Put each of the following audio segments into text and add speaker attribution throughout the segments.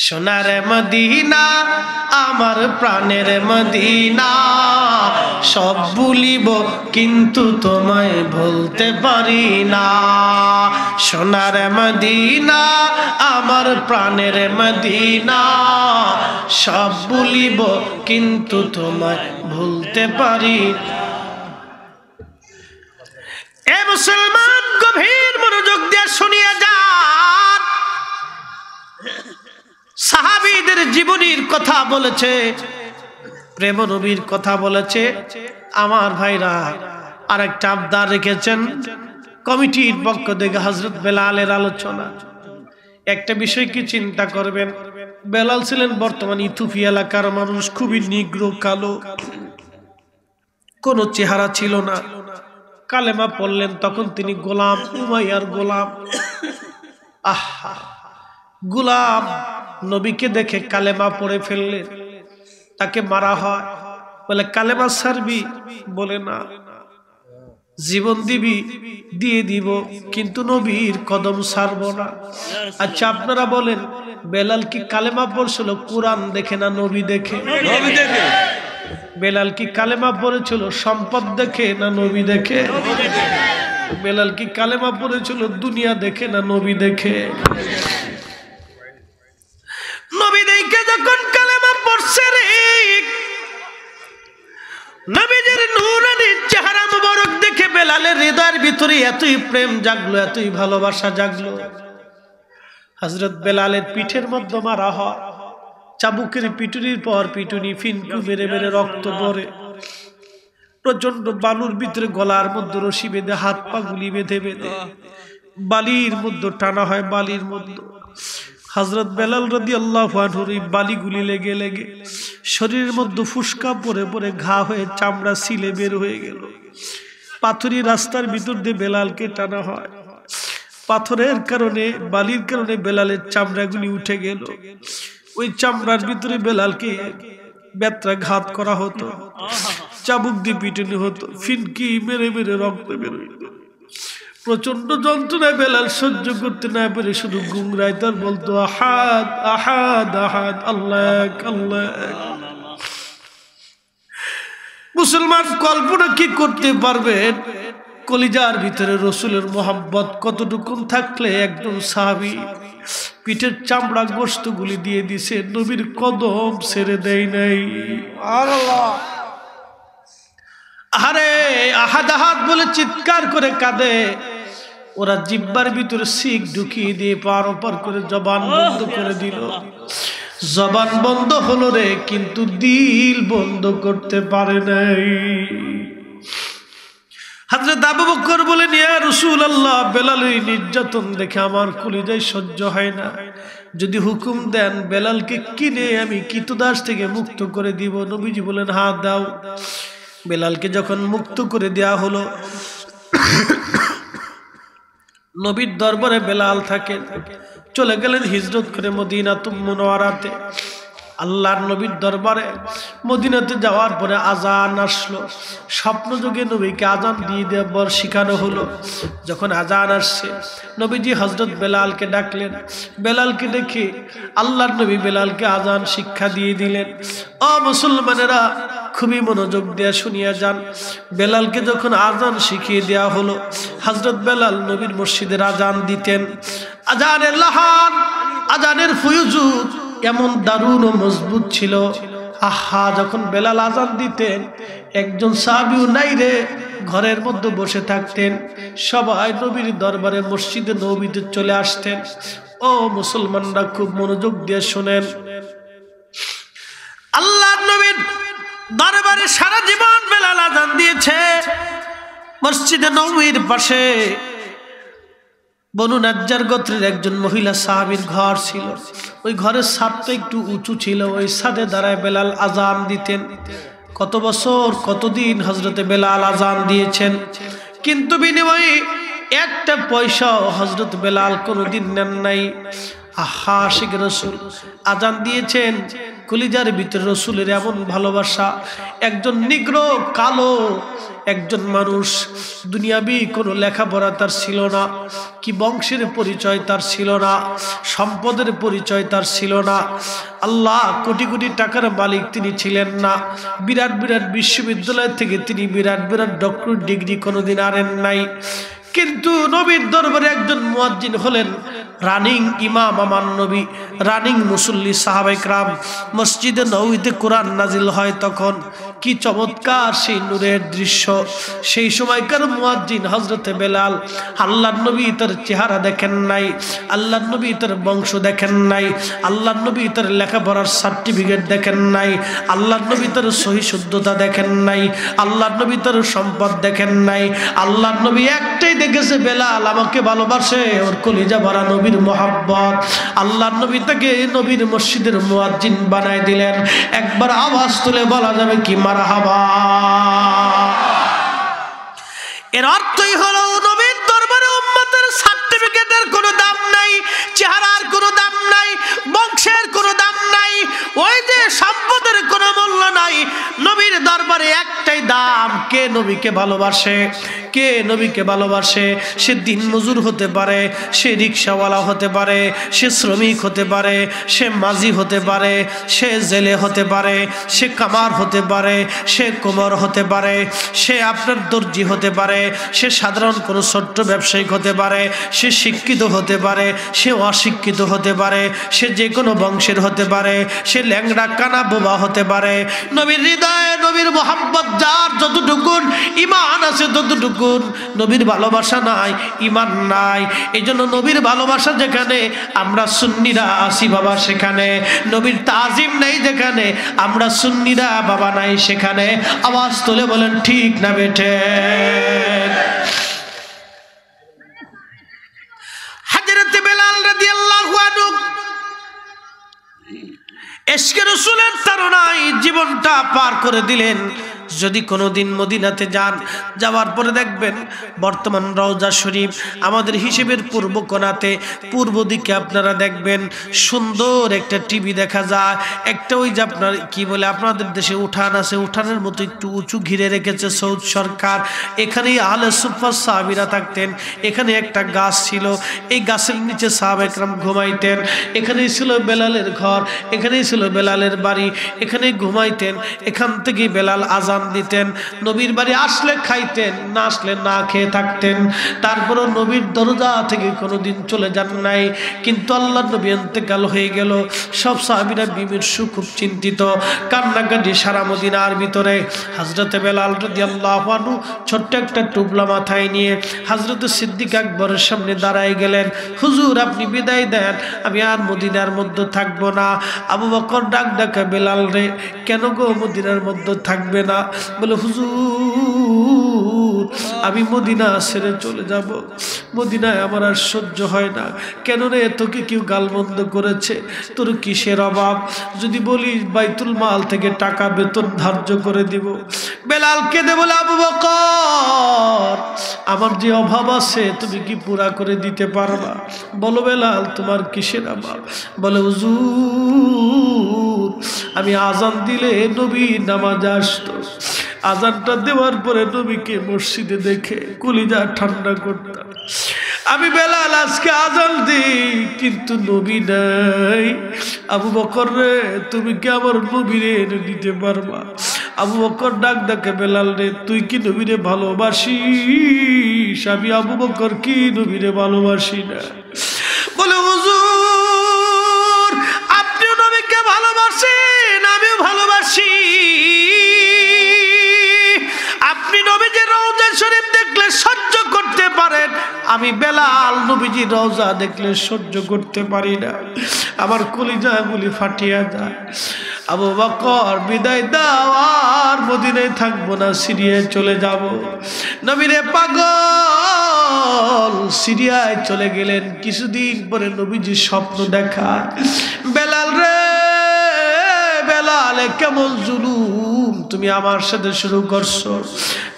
Speaker 1: সোনার মদিনা আমার প্রাণের মদিনা, সব ভুলিব কিন্তু তোমায় ভুলতে পারি না। সোনার মদিনা আমার প্রাণের মদিনা, সব ভুলিব কিন্তু তোমায় ভুলতে পারি। এ মুসলমান, গভীর মনোযোগ দিয়ে শুনিয়া যান। সাহাবীদের জীবনীর কথা বলেছে, প্রেম নবীর কথা বলেছে। আমার ভাইরা আরেকটা আবদার রেখেছেন কমিটির পক্ষ থেকে, হযরত বেলালের আলোচনা। একটা বিষয় কি চিন্তা করবেন, বেলাল ছিলেন বর্তমান ইথিওপিয়া এলাকার মানুষ, খুবই নিগ্র কালো, কোনো চেহারা ছিল না। কালেমা পড়লেন তখন তিনি গোলাম, উমাইয়ার গোলাম। আহা, গোলাম নবীকে দেখে কালেমা পড়ে ফেললেন, তাকে মারা হয়। বলে কালেমা ছাড়বি? বলে না, জীবন দিবি? দিয়ে দিব, কিন্তু নবীর কদম ছাড়ব না। আচ্ছা আপনারা বলেন, বেলাল কি কালেমা পড়ছিল কোরআন দেখে না নবী দেখে? নবী দেখে। বেলাল কি কালেমা পড়েছিল সম্পদ দেখে না নবী দেখে? বেলাল কি কালেমা পড়েছিল দুনিয়া দেখে না নবী দেখে? নবী দেখে যখন কালেমা পড়ছে রে, নবীজির নূরানী চেহারা মুবারক দেখে বেলালের হৃদয়ের ভিতরে এতই প্রেম জাগলো, এতই ভালোবাসা জাগলো। হযরত বেলালের পিঠের মধ্যে মারা হয়, চাবুকের পিটুনির পর পিটুনি, ফিনকু মেরে মেরে রক্ত পড়ে। প্রচন্ড বালুর ভিতরে গলার মধ্যে রশি বেঁধে, হাত পা গুলি বেঁধে বেঁধে বালির মধ্যে টানা হয়। বালির মধ্যে হযরত বেলাল রাদিয়াল্লাহু আনহুর এই বালিগুলি লেগে লেগে শরীরের মধ্যে ফুসকা পরে পরে ঘা হয়ে চামড়া ছিলে বের হয়ে গেল। পাথরি রাস্তার ভিতর দিয়ে বেলালকে টানা হয়। পাথরের কারণে, বালির কারণে বেলালের চামড়াগুলি উঠে গেল। ওই চামড়ার ভিতরে বেলালকে বেত্রাঘাত করা হতো, চাবুক দিয়ে পিটানো হতো, ফিনকি মেরে মেরে রক্ত বের হইত। প্রচন্ড যন্ত্রণায় বেলাল সহ্য করতে না পেরে শুধু গুংরাইত আর বলতো আহাদ আহাদ আহাদ, আল্লাহ আল্লাহ। মুসলমান কল্পনা কি করতে পারবেন কলিজার ভিতরে রসুলের মোহাব্বত কতটুকু থাকলে একজন সাহাবী পিঠের চামড়া গোশত গুলি দিয়ে দিছে, নবীর কদম ছেড়ে দেয় নাই। আরে আহাদ আহাদ বলে চিৎকার করে কাঁদে। ওরা জিহ্বার ভিতরে শিক ঢুকিয়ে দিয়ে পার ওপার করে জবান বন্ধ করে দিল। জবান বন্ধ হলো রে, কিন্তু দিল বন্ধ করতে পারে নাই। হযরত আবু বকর বলেন, ইয়া রাসূলুল্লাহ, বেলালের নির্যাতন দেখে আমার কলিজায় সহ্য হয় না। যদি হুকুম দেন বেলালকে কিনে আমি কৃতদাস থেকে মুক্ত করে দিব। নবীজি বলেন, হ্যাঁ দাও। বেলালকে যখন মুক্ত করে দেয়া হলো, নবীর দরবারে বেলাল থাকেন, চলে গেলেন হিজরত করে মদিনাতুল মুনাওয়ারাতে। আল্লাহর নবীর দরবারে মদিনাতে যাওয়ার পরে আজান আসলো। স্বপ্ন যুগে নবীকে আজান দিয়ে দেওয়ার শিখানো হলো। যখন আজান আসছে, নবীজি হযরত বেলালকে ডাকলেন। বেলালকে দেখে আল্লাহর নবী বেলালকে আজান শিক্ষা দিয়ে দিলেন। ও মুসলমানেরা, খুবই মনোযোগ দিয়ে শুনিয়া যান। বেলালকে যখন আজান শিখিয়ে দেওয়া হলো, হযরত বেলাল নবীর মসজিদের আজান দিতেন। আজানের লাহান, আজানের ফুয়ুজুদ এমন দারুণ ও মজবুত ছিল। আহা, যখন বেলাল আজান দিতেন, একজন সাহাবীও নাই রে, ঘরের মধ্যে বসে থাকতেন। সবাই নবীর দরবারে মসজিদে নববীতে চলে আসতেন। ও মুসলমানরা, খুব মনোযোগ দিয়ে শোনেন। আল্লাহর নবীর দরবারে সারা জীবন বেলাল আজান দিয়েছে। মসজিদে নববীর পাশে বনু নাজ্জার গোত্রের একজন মহিলা সাহাবীর ঘর ছিল। ওই ঘরের ছাদটা একটু উঁচু ছিল। ওই ছাদে দাঁড়ায় বেলাল আজান দিতেন। কত বছর, কতদিন হযরতে বেলাল আজান দিয়েছেন, কিন্তু বিনিময়ে একটা পয়সাও হযরত বেলাল কোনোদিন নেন নাই। আহা, আশিক রাসূল আজান দিয়েছেন, কলিজার ভিতরে রসুলের এমন ভালোবাসা। একজন নিগ্র কালো একজন মানুষ, দুনিয়াবি কোনো লেখাপড়া তার ছিল না, কি বংশের পরিচয় তার ছিল না, সম্পদের পরিচয় তার ছিল না, আল্লাহ কোটি কোটি টাকার মালিক তিনি ছিলেন না, বিরাট বিরাট বিশ্ববিদ্যালয় থেকে তিনি বিরাট বিরাট ডক্টর ডিগ্রি কোনোদিন আনেন নাই, কিন্তু নবীর দরবারে একজন মুয়াজ্জিন হলেন রানিং ইমাম, আমার নবী রানিং মুসল্লি সাহাবায়ে কেরাম। মসজিদে নববীতে কোরআন নাজিল হয় তখন, কি চমৎকার সেই নূরের দৃশ্য। সেই সময়কার মুয়াজ্জিন হযরতে বেলাল, আল্লাহর নবী তার চেহারা দেখেন নাই, আল্লাহর নবী তার বংশ দেখেন নাই, আল্লাহর নবী তার লেখাপড়ার সার্টিফিকেট দেখেন নাই, আল্লাহর নবী তার সহি শুদ্ধতা দেখেন নাই, আল্লাহর নবী তার সম্পদ দেখেন নাই। আল্লাহর নবী একটাই দেখেছে, বেলাল আমাকে ভালোবাসে, ওর কলিজা ভরা নবীর মোহাব্বত। আল্লাহর নবী তাকে নবীর মসজিদের মুয়াজ্জিন বানায় দিলেন। একবার আওয়াজ তুলে বলা যাবে কি মারহাবা। এর অর্থই হলো নবীর দরবারে উম্মতের সার্টিফিকেটের কোনো দাম নাই, চেহারার কোনো দাম নাই, বংশের কোনো দাম নাই, ওই যে সম্পদের কোনো মূল্য নাই। নবীর দরবারে একটাই দাম, কে নবীকে ভালোবাসে, কে নবীকে ভালোবাসে। সে দিন মজুর হতে পারে, সে রিক্সাওয়ালা হতে পারে, সে শ্রমিক হতে পারে, সে মাঝি হতে পারে, সে জেলে হতে পারে, সে কামার হতে পারে, সে কোমর হতে পারে, সে আপনার দর্জি হতে পারে, সে সাধারণ কোনো ছোট্ট ব্যবসায়িক হতে পারে, সে শিক্ষিত হতে পারে, সে অশিক্ষিত হতে পারে, সে যে কোনো বংশের হতে পারে, সে ল্যাংড়া কানা বোবা হতে পারে। নবীর হৃদয়ে নবীর মোহাব্বত যার যতটুকুন, ঈমান আছে ততটুকুন, নবীর ভালোবাসা নাই, ঈমান নাই। এই জন্য নবীর ভালোবাসা যেখানে, আমরা সুন্নিরা আসি বাবা সেখানে। নবীর তাজিম নেই যেখানে, আমরা সুন্নিরা বাবা নাই সেখানে। আওয়াজ তুলে বলেন ঠিক না বেঠে। হযরত বেলাল রাদিয়াল্লাহু আনহু ইশকে রাসূলের তাড়নায় জীবনটা পার করে দিলেন। যদি কোনোদিন মদিনাতে যান, যাওয়ার পরে দেখবেন বর্তমান রওজা শরীফ আমাদের হিসেবের পূর্ব কোণাতে, পূর্ব দিকে আপনারা দেখবেন সুন্দর একটা টিভি দেখা যায়, একটা ওই যে আপনার কি বলে আপনাদের দেশে উঠান আছে, উঠানের মতো একটু উঁচু ঘিরে রেখেছে সৌদ সরকার। এখানেই আহলে সুফফা সাহাবীরা থাকতেন। এখানে একটা গাছ ছিল, এই গাছের নিচে সাহাবায়ে কেরাম ঘুমাইতেন। এখানেই ছিল বেলালের ঘর, এখানেই ছিল বেলালের বাড়ি, এখানেই ঘুমাইতেন। এখান থেকে বেলাল আজান দিতেন। নবীর বাড়ি আসলে খাইতেন, না আসলে না খেয়ে থাকতেন। তারপরও নবীর দরজা থেকে কোনোদিন চলে যান নাই। কিন্তু আল্লাহর নবী ইন্তেকাল হয়ে গেল। সব সাহাবীরা বিমর্ষ, খুব চিন্তিত, কান্নাকাটি সারা মদিনার ভিতরে। হযরতে বেলাল রাদিয়াল্লাহু আনহু ছোট্ট একটা টুপলা মাথায় নিয়ে হযরতে সিদ্দিক আকবরের সামনে দাঁড়ায় গেলেন। হুজুর আপনি বিদায় দেন, আমি আর মদিনার মধ্যে থাকবো না। আবু বকর ডাক ডাকে, বেলাল রে কেন গো মদিনার মধ্যে থাকবে না? বলে হুজুর আমি মদিনা ছেড়ে চলে যাব, মদিনায় আমার আর সহ্য হয় না। কেন রে, তোকে কেউ গালমন্দ করেছে? তোর কিসের অভাব? যদি বলিস বাইতুল মাল থেকে টাকা বেতন ধার্য করে দিব। বেলাল কেঁদে বলে, আবু বকর আমার যে অভাব আছে তুমি কি পুরা করে দিতে পারবা? বলো বেলাল তোমার কিসের অভাব? বলে হুজুর আমি আজান দিলে নবী নামাজ আসতো, আজানটা দেওয়ার পরে নবীকে মসজিদে দেখে কলিজা ঠান্ডা করতাম। আমি বেলাল আজকে আজান দিই কিন্তু নবী নাই। আবু বকর রে তুমি কি আমার নবীরে এনে দিতে পারবা? আবু বকর ডাক ডাকে, বেলাল রে তুই কি নবীরে ভালোবাসিস? আমি আবু বকর কি নবীরে ভালোবাসি না। বলে হুজুর আপনিও নবীকে ভালোবাসেন, আমিও ভালোবাসি। আপনি নবীজির রওজা শরীফ দেখলে সহ্য করতে পারেন, আমি বেলাল নবীজির রওজা দেখলে সহ্য করতে পারি না, আমার কলিজাগুলি ফাটিয়া যায়। আবু বকর বিদায় দাও, আর মদিনায় থাকবো না, সিরিয়ায় চলে যাব। নবীরে পাগল সিরিয়ায় চলে গেলেন। কিছুদিন পরে নবীজি স্বপ্ন দেখা, বেলাল রে বেলাল কেমন জুলুম তুমি আমার সাথে শুরু করছো।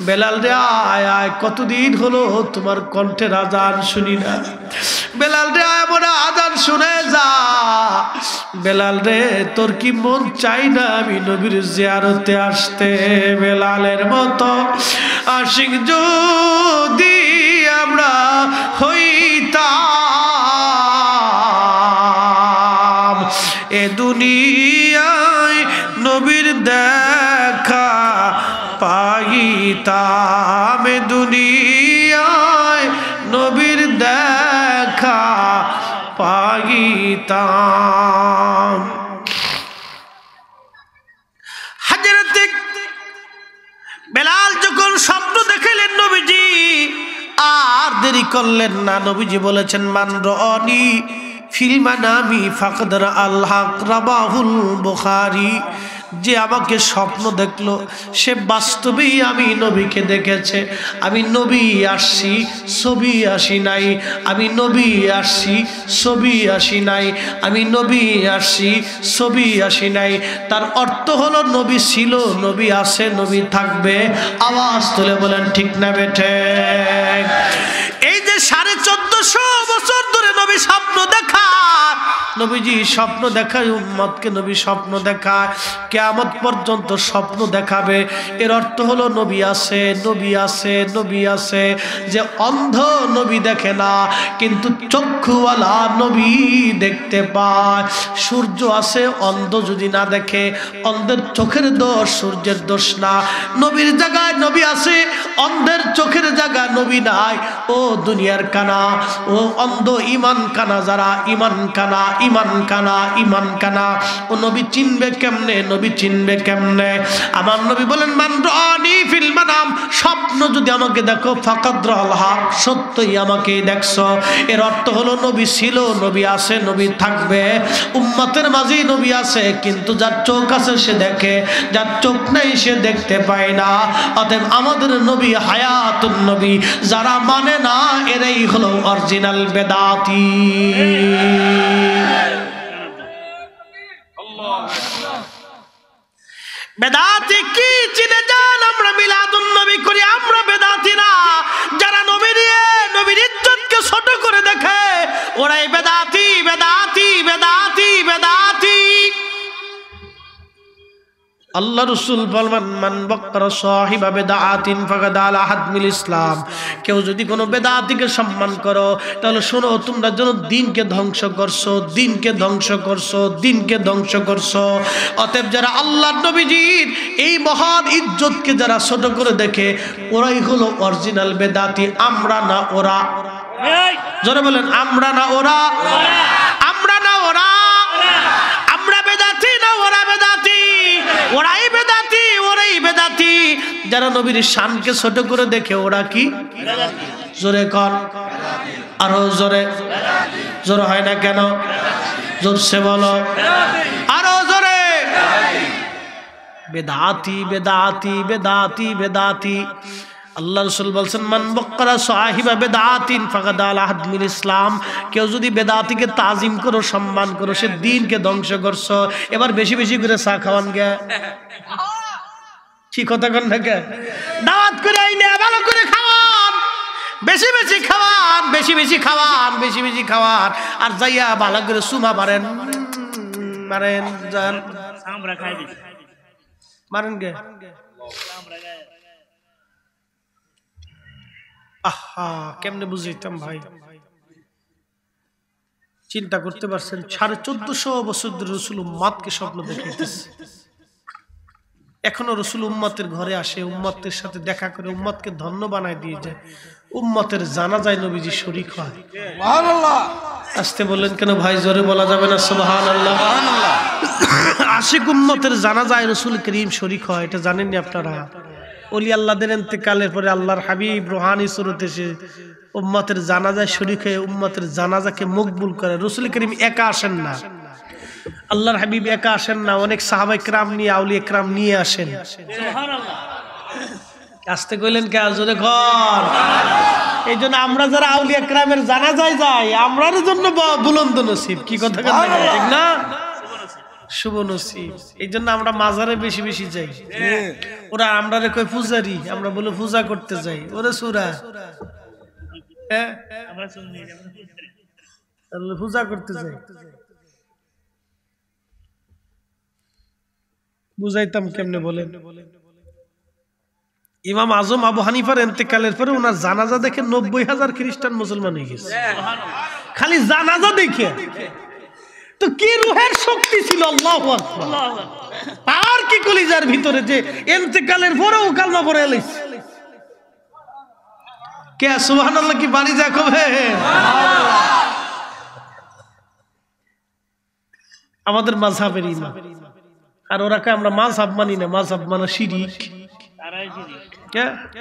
Speaker 1: বেলাল রে আয় আয়, কতদিন হলো তোমার কণ্ঠের আজান শুনি না। বেলাল রে আয় মোরা আজান শুনে যা। বেলাল রে তোর কি মন চাই না আমি নবীর জিয়ারতে আসতে? বেলালের মতো আশিক যদি আমরা হইতাম এ দুনিয়ায় নবীর দেখা পাইতাম, এ দুনিয়ায় নবীর দেখা পাইতাম। হযরত বেলাল যখন স্বপ্ন দেখালেন নবীজি আর দেরি করলেন না, নবীজি বলেছেন মান রানি ফিল মানামি ফাকাদ রাআল হক, রাবাহুল বুখারী। যে আমাকে স্বপ্ন দেখলো সে বাস্তবেই আমি নবীকে দেখেছে। আমি নবী আসছি, ছবি আসি নাই। আমি নবী আসছি, ছবি আসি নাই। আমি নবী আসছি, ছবি আসি নাই। তার অর্থ হলো নবী ছিল, নবী আছে, নবী থাকবে। আওয়াজ তুলে বলেন ঠিক না বেঠে? এই যে 1450 বছর ধরে নবী স্বপ্ন দেখায়, নবীজি স্বপ্ন দেখায় উম্মতকে, নবী স্বপ্ন দেখায়, কিয়ামত পর্যন্ত স্বপ্ন দেখাবে। এর অর্থ হলো নবী আছে, নবী আছে, নবী আছে। যে অন্ধ নবী দেখে না কিন্তু চক্ষুওয়ালা নবী দেখতে পায়। সূর্য আছে, অন্ধ যদি না দেখে অন্ধের চোখের দোষ, সূর্যের দোষ না। নবীর জায়গায় নবী আছে, অন্ধের চোখের জায়গায় নবী নাই। ও দুনিয়ার কানা, ও অন্ধ ইমান কানা যারা, ইমান কানা, ইমান কানা, ইমান কানা, ও নবী চিনবে কেমনে? নবী চিনবে কেমনে? আমার নবী বলেন মান রানি ফিল মানাম, স্বপ্ন যদি আমাকে দেখো ফাকাদ রাআল হক, সত্যই আমাকেই দেখছো। এর অর্থ হলো নবী ছিল, নবী আছে, নবী থাকবে। উম্মতের মাঝেই নবী আছে, কিন্তু যার চোখ আছে সে দেখে, যার চোখ নেই সে দেখতে পায় না। অতএব আমাদের নবী হায়াতুন নবী, যারা মানে না এরাই হলো অরিজিনাল বেদাতি। বেদাতি কি চিনে যান? আমরা মিলাদুন নবী করি, আমরা বেদাতি না। যারা নবী নিয়ে নবীর ইজ্জতকে ছোট করে দেখে ওরাই বেদাতি, বেদাতি, বেদাতি, বেদাতি। আল্লাহ রাসূল বলেন মান বাক্কারা সাহিবা বিদআতিন ফাকাদ আলা হাদমিল ইসলাম। কেউ যদি কোনো বেদাতিকে সম্মান করো তাহলে শোনো, তোমরা যেন দিনকে ধ্বংস করছো, দিনকে ধ্বংস করছো, দিনকে ধ্বংস করছো। অতএব যারা আল্লাহর নবীজির এই মহান ইজ্জতকে যারা ছোট করে দেখে ওরাই হলো অরিজিনাল বেদাতি, আমরা না ওরা। জোরে বলেন আমরা না ওরা, আমরা না ওরা। আমরা বেদাতি না ওরা বেদাতি, ওরাই বেদাতি, ওরাই বেদাতি। যারা নবীর শানকে ছোট করে দেখে ওরা কি? জোরে কর, আরো জোরে। জোরে হয় না কেন? জোরসে বলো, আরো জোরে। বেদাতি, বেদাতি, বেদাতি, বেদাতি। আল্লাহ রাসূল বলছেন মান বাক্কারা সাহিবা বিদআতিন ফাকাদ আলা হাদমিল ইসলাম। কেউ যদি বেদাতিকে তাজিম করো, সম্মান করো, সে দ্বীনকে ধ্বংস করছো। এবার বেশি বেশি করে চা খাওয়ান গে, কি কথা কন না কে? দাওয়াত করে আইনে ভালো করে খাওয়ান, বেশি বেশি খাওয়ান, বেশি বেশি খাওয়ান, বেশি বেশি খাওয়ান। আর যাইয়া ভালো করে সুমা মারেন, মারেন জান, আমরা খাই দিই, মারেন গে। আহা, কেমনে বুঝাইতাম ভাই? চিন্তা করতে পারছেন 1450 বছর ধরে রাসূল উম্মতকে স্বপ্ন দেখাইতেছে। এখনো রাসূল উম্মতের ঘরে আসে, উম্মতের সাথে দেখা করে, উম্মতকে ধন্য বানায় দিয়ে যায়। উম্মতের জানাজায় নবীজি শরীক হয়। সুবহানাল্লাহ। আসতে বললেন কেন ভাই? জোরে বলা যাবে না সুবহানাল্লাহ? আশিক উম্মতের জানাজায় রাসূল করিম শরীক হয়, এটা জানেননি আপনারা? ওলি আল্লাহদের ইন্তেকালের পরে আল্লাহর হাবিব রুহানি সুরতে এসে উম্মতের জানাজায় শরীক হয়ে উম্মতের জানাজাকে মকবুল করে। রাসূল করিম একা আসেন না, আল্লাহর হাবিব একা আসেন না, অনেক সাহাবায়ে কেরাম নিয়ে, আউলিয়া কেরাম নিয়ে আসেন। সুবহানাল্লাহ। আসতে কইলেন কে? জোরে কর। এই জন্য আমরা যারা আউলিয়া কেরামের জানাজায় যাই, আমরার জন্য বুলন্দ নসিব। কি কথা ঠিক না? শুভ নসিব। এই জন্য আমরা মাজারে বেশি বেশি যাই। ওরা আমরা রে কই পূজারি, আমরা বলে পূজা করতে যাই। ওরে সুরা, হ্যাঁ আমরা পূজা করতে যাই। বুঝাইতাম কেমনে বলেন? ইমাম আজম আবু হানিফার ইন্তেকালের পরে ওনার জানাজা দেখে 90,000 খ্রিস্টান মুসলমান হয়ে গেছে, খালি জানাজা দেখে। তো কি রুহের শক্তি ছিল, আল্লাহু আকবার। আর কি কলিজার ভিতরে যে ইন্তেকালের পরেও কালমা পড়ে এলিস। কে সুবহানাল্লাহ কি বাড়ি যা কবে। আমাদের মাযহাবের ইমাম, আর ওরা কে আমরা মাযহাব মানি না, মাযহাব মানে শিরক।